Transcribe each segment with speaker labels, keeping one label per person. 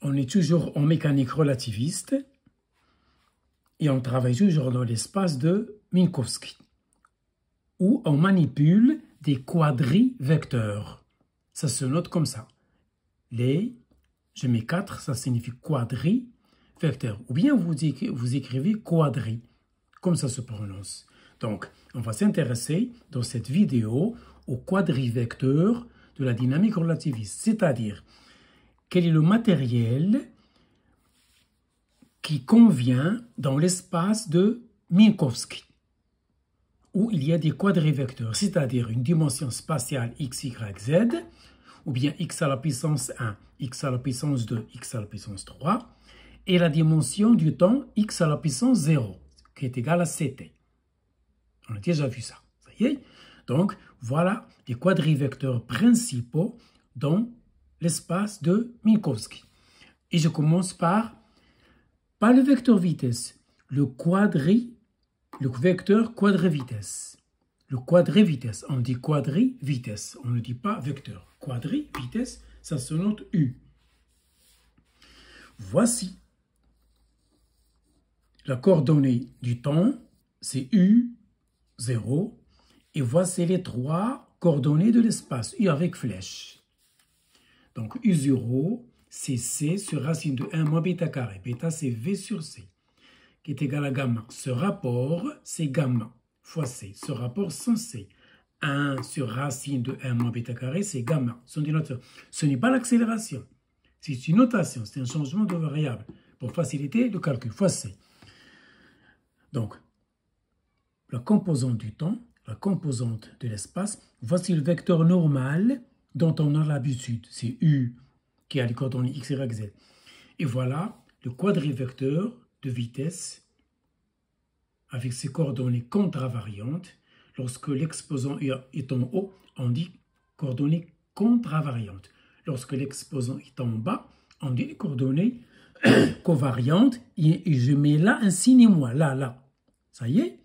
Speaker 1: On est toujours en mécanique relativiste et on travaille toujours dans l'espace de Minkowski, où on manipule des quadrivecteurs. Ça se note comme ça. Je mets 4, ça signifie quadrivecteur. Ou bien vous écrivez quadri, comme ça se prononce. Donc, on va s'intéresser dans cette vidéo aux quadrivecteurs de la dynamique relativiste, c'est-à-dire quel est le matériel qui convient dans l'espace de Minkowski, où il y a des quadrivecteurs, c'est-à-dire une dimension spatiale x, y, z, ou bien x à la puissance 1, x à la puissance 2, x à la puissance 3, et la dimension du temps x à la puissance 0, qui est égale à ct. On a déjà vu ça, ça y est. Donc, voilà les quadrivecteurs principaux dans l'espace de Minkowski. Et je commence par, pas le vecteur vitesse, le vecteur quadrivitesse. Le quadrivitesse, on dit quadrivitesse, on ne dit pas vecteur. Quadrivitesse, ça se note U. Voici la coordonnée du temps, c'est U0, et voici les trois coordonnées de l'espace, U avec flèche. Donc U0, c'est C sur racine de 1 moins bêta carré. Bêta, c'est V sur C, qui est égal à gamma. Ce rapport, c'est gamma fois C. Ce rapport sans C, 1 sur racine de 1 moins bêta carré, c'est gamma. Ce n'est pas l'accélération. C'est une notation, c'est un changement de variable pour faciliter le calcul, fois C. Donc, la composante du temps, la composante de l'espace, voici le vecteur normal dont on a l'habitude. C'est U qui a les coordonnées x, y, z. Et voilà le quadrivecteur de vitesse avec ses coordonnées contravariantes. Lorsque l'exposant est en haut, on dit coordonnées contravariantes. Lorsque l'exposant est en bas, on dit les coordonnées covariantes. Et je mets là un signe moi, là. Ça y est?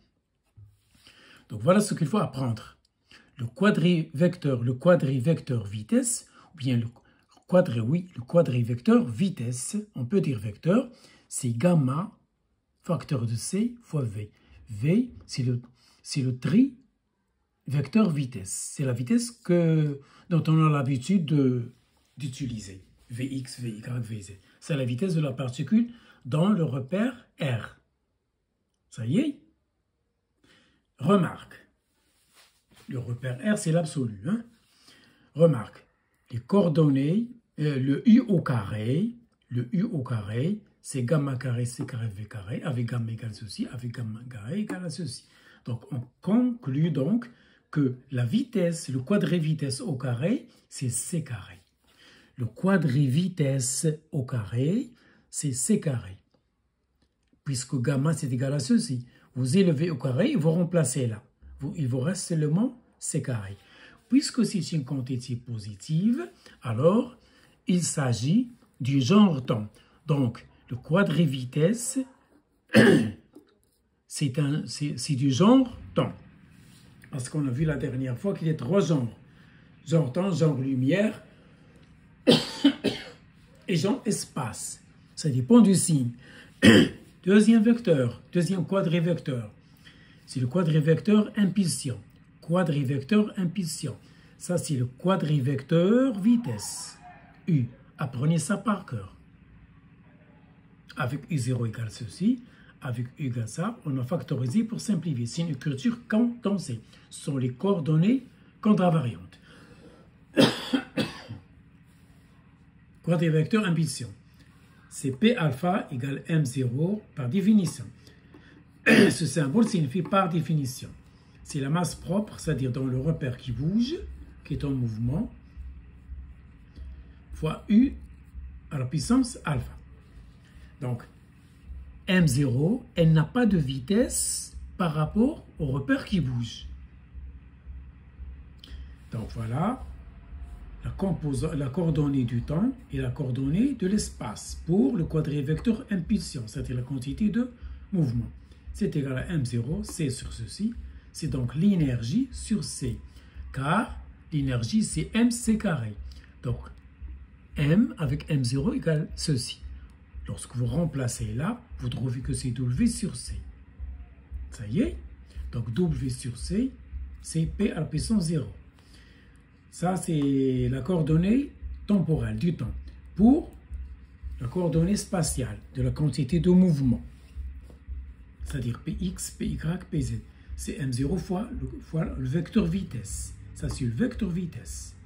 Speaker 1: Donc voilà ce qu'il faut apprendre. Le quadrivecteur vitesse, ou bien le quadrivecteur vitesse, on peut dire vecteur, c'est gamma, facteur de C fois V. V, c'est le trivecteur vitesse. C'est la vitesse dont on a l'habitude d'utiliser. Vx, Vy, Vz. C'est la vitesse de la particule dans le repère R. Ça y est? Remarque. Le repère R, c'est l'absolu. Hein? Remarque. Les coordonnées, le U au carré, c'est gamma carré, C carré, V carré, avec gamma égale ceci, avec gamma carré égale à ceci. Donc, on conclut donc que la vitesse, le quadrivitesse au carré, c'est C carré. Le quadrivitesse au carré, c'est C carré. Puisque gamma, c'est égal à ceci. Vous élevez au carré, vous remplacez là. Il vous reste seulement C carré. Puisque c'est une quantité positive, alors il s'agit du genre temps. Donc, le quadrivitesse, c'est du genre temps. Parce qu'on a vu la dernière fois qu'il y a trois genres. Genre temps, genre lumière et genre espace. Ça dépend du signe. Deuxième quadrivecteur, c'est le quadrivecteur impulsion. Ça, c'est le quadrivecteur vitesse. U. Apprenez ça par cœur. Avec U0 égale ceci, avec U égale ça, on a factorisé pour simplifier. C'est une écriture condensée. Ce sont les coordonnées contravariantes. Quadrivecteur impulsion. C'est P alpha égale M0 par définition. Ce symbole signifie par définition. C'est la masse propre, c'est-à-dire dans le repère qui bouge, qui est en mouvement, fois U à la puissance alpha. Donc, M0, elle n'a pas de vitesse par rapport au repère qui bouge. Donc voilà la coordonnée du temps et la coordonnée de l'espace pour le quadrivecteur impulsion, c'est-à-dire la quantité de mouvement. C'est égal à M0, C sur ceci. C'est donc l'énergie sur C, car l'énergie c'est mc carré. Donc, M avec M0 égale ceci. Lorsque vous remplacez là, vous trouvez que c'est W sur C. Ça y est? Donc W sur C, c'est P à la puissance 0. Ça, c'est la coordonnée temporelle du temps. Pour la coordonnée spatiale de la quantité de mouvement, c'est-à-dire Px, Py, Pz. C'est M0 fois le vecteur vitesse. Ça, c'est le vecteur vitesse,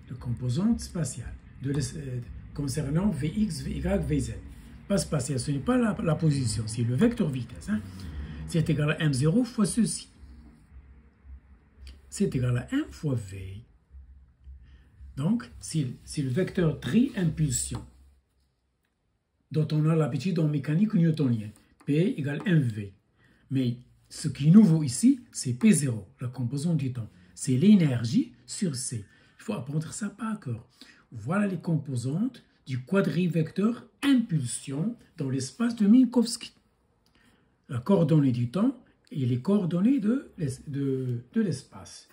Speaker 1: le composante spatiale concernant Vx, Vy, Vz. Pas spatial, ce n'est pas la position, c'est le vecteur vitesse. Hein. C'est égal à M0 fois ceci. C'est égal à 1 fois V. Donc, c'est le vecteur tri-impulsion dont on a l'habitude en mécanique newtonienne. P égale mv. Mais ce qui est nouveau ici, c'est P0, la composante du temps. C'est l'énergie sur C. Il faut apprendre ça par cœur. Voilà les composantes du quadrivecteur impulsion dans l'espace de Minkowski. La coordonnée du temps et les coordonnées de l'espace,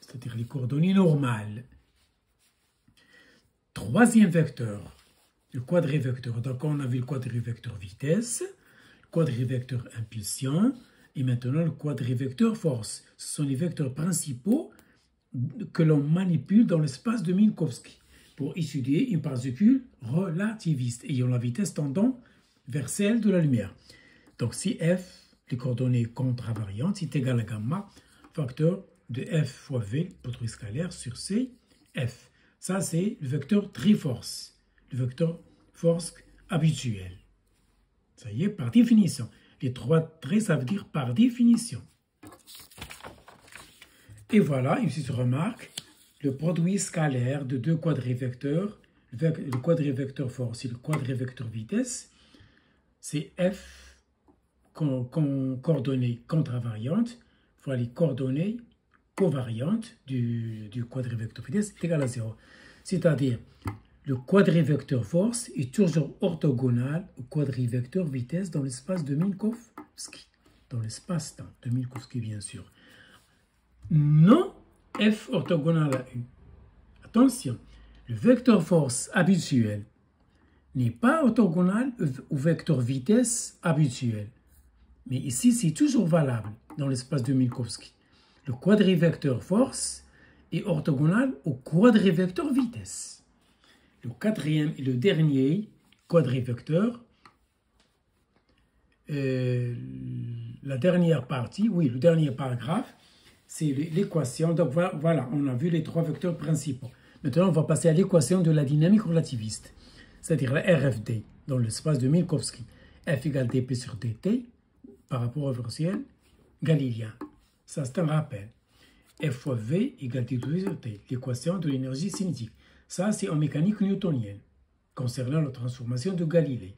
Speaker 1: c'est-à-dire les coordonnées normales. Troisième vecteur, le quadrivecteur. Donc on a vu le quadrivecteur vitesse, le quadrivecteur impulsion et maintenant le quadrivecteur force. Ce sont les vecteurs principaux que l'on manipule dans l'espace de Minkowski pour étudier une particule relativiste ayant la vitesse tendant vers celle de la lumière. Donc si f, les coordonnées contravariantes, est égal à gamma, facteur de f fois v, produit scalaire, sur c, f. Ça, c'est le vecteur triforce, le vecteur force habituel. Ça y est, par définition. Les trois traits, ça veut dire par définition. Et voilà, une petite remarque, le produit scalaire de deux quadrivecteurs, le quadrivecteur force et le quadrivecteur vitesse, c'est f, coordonnées contravariantes, fois les coordonnées covariantes du quadrivecteur vitesse est égal à 0. C'est-à-dire, le quadrivecteur force est toujours orthogonal au quadrivecteur vitesse dans l'espace de Minkowski, dans l'espace-temps de Minkowski, bien sûr. Non f orthogonal à u. Attention, le vecteur force habituel n'est pas orthogonal au vecteur vitesse habituel. Mais ici, c'est toujours valable dans l'espace de Minkowski. Le quadrivecteur force est orthogonal au quadrivecteur vitesse. Le quatrième et le dernier quadrivecteur, la dernière partie, oui, le dernier paragraphe, c'est l'équation. Donc voilà, on a vu les trois vecteurs principaux. Maintenant, on va passer à l'équation de la dynamique relativiste, c'est-à-dire la RFD, dans l'espace de Minkowski. F égale dp sur dt par rapport au référentiel galiléen. Ça, c'est un rappel. F fois V égale dw sur t, l'équation de l'énergie cinétique. Ça, c'est en mécanique newtonienne, concernant la transformation de Galilée.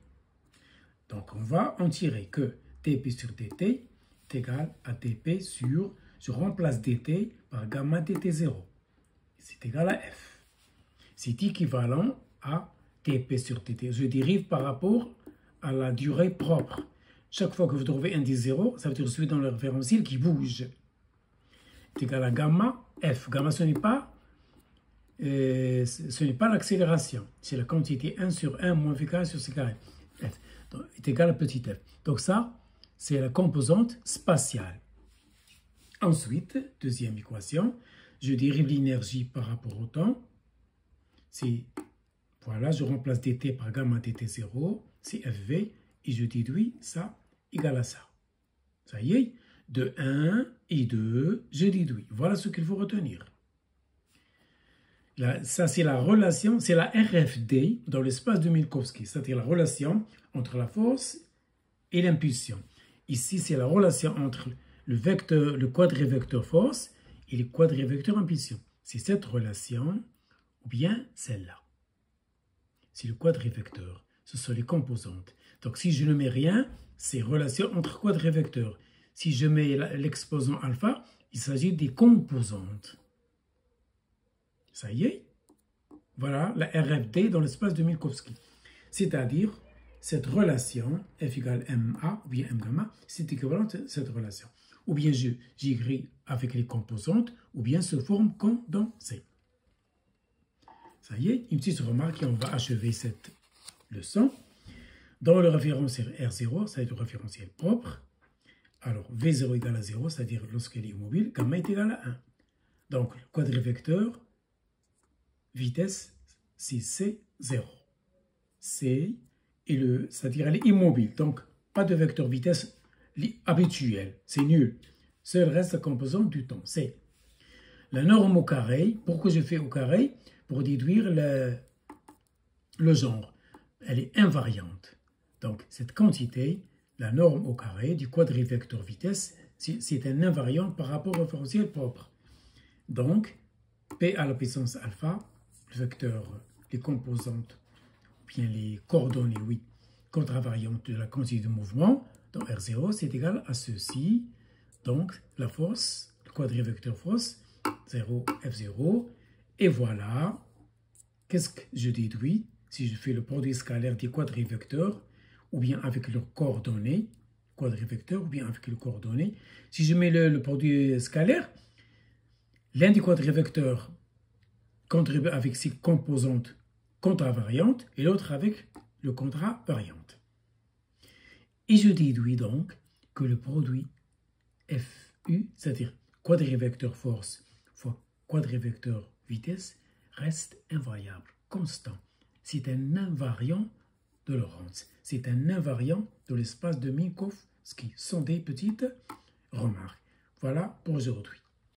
Speaker 1: Donc, on va en tirer que dp sur dt est égal à dp sur, je remplace dt par gamma dt0. C'est égal à f. C'est équivalent à dp sur dt. Je dérive par rapport à la durée propre. Chaque fois que vous trouvez un indice 0, ça veut dire celui dans le référentiel qui bouge. C'est égal à gamma f. Gamma, ce n'est pas l'accélération. C'est la quantité 1 sur 1 moins v carré sur c carré. F donc, est égal à petit f. Donc ça, c'est la composante spatiale. Ensuite, deuxième équation, je dérive l'énergie par rapport au temps. C'est, voilà, je remplace dt par gamma dt0, c'est fv, et je déduis ça égal à ça. Ça y est, de 1 et 2, je déduis. Voilà ce qu'il faut retenir. Là, ça, c'est la relation, c'est la RFD dans l'espace de Minkowski, c'est-à-dire la relation entre la force et l'impulsion. Ici, c'est la relation entre le quadrivecteur force et le quadrivecteur impulsion. C'est cette relation ou bien celle-là. C'est le quadrivecteur. Ce sont les composantes. Donc, si je ne mets rien, c'est relation entre quadrivecteurs. Si je mets l'exposant alpha, il s'agit des composantes. Ça y est, voilà la RFD dans l'espace de Minkowski. C'est-à-dire, cette relation, F égale MA ou bien M gamma, c'est équivalent à cette relation. Ou bien j'écris avec les composantes, ou bien se forme condensée. Ça y est, une petite remarque et on va achever cette leçon. Dans le référentiel R0, ça va être le référentiel propre. Alors, V0 égale à 0, c'est-à-dire lorsqu'elle est immobile, gamma est égal à 1. Donc, le quadrivecteur, vitesse, c'est C0. C, c'est-à-dire elle est immobile. Donc, pas de vecteur vitesse habituel. C'est nul. Seul reste la composante du temps. C'est la norme au carré. Pourquoi je fais au carré? Pour déduire le genre. Elle est invariante. Donc, cette quantité, la norme au carré du quadrivecteur vitesse, c'est un invariant par rapport au référentiel propre. Donc, P à la puissance alpha, le vecteur, les composantes, bien les coordonnées, oui, contravariantes de la quantité de mouvement, dans R0, c'est égal à ceci. Donc, la force, le quadrivecteur force, 0, F0. Et voilà, qu'est-ce que je déduis si je fais le produit scalaire des quadrivecteurs, ou bien avec leurs coordonnées, quadrivecteur, ou bien avec les coordonnées. Si je mets le produit scalaire, l'un des quadrivecteurs contribue avec ses composantes contravariantes et l'autre avec le contravariante. Et je déduis donc que le produit FU, c'est-à-dire quadrivecteur force fois quadrivecteur vitesse, reste invariable, constant. C'est un invariant de Lorentz. C'est un invariant de l'espace de Minkowski. Ce sont des petites remarques. Voilà pour aujourd'hui.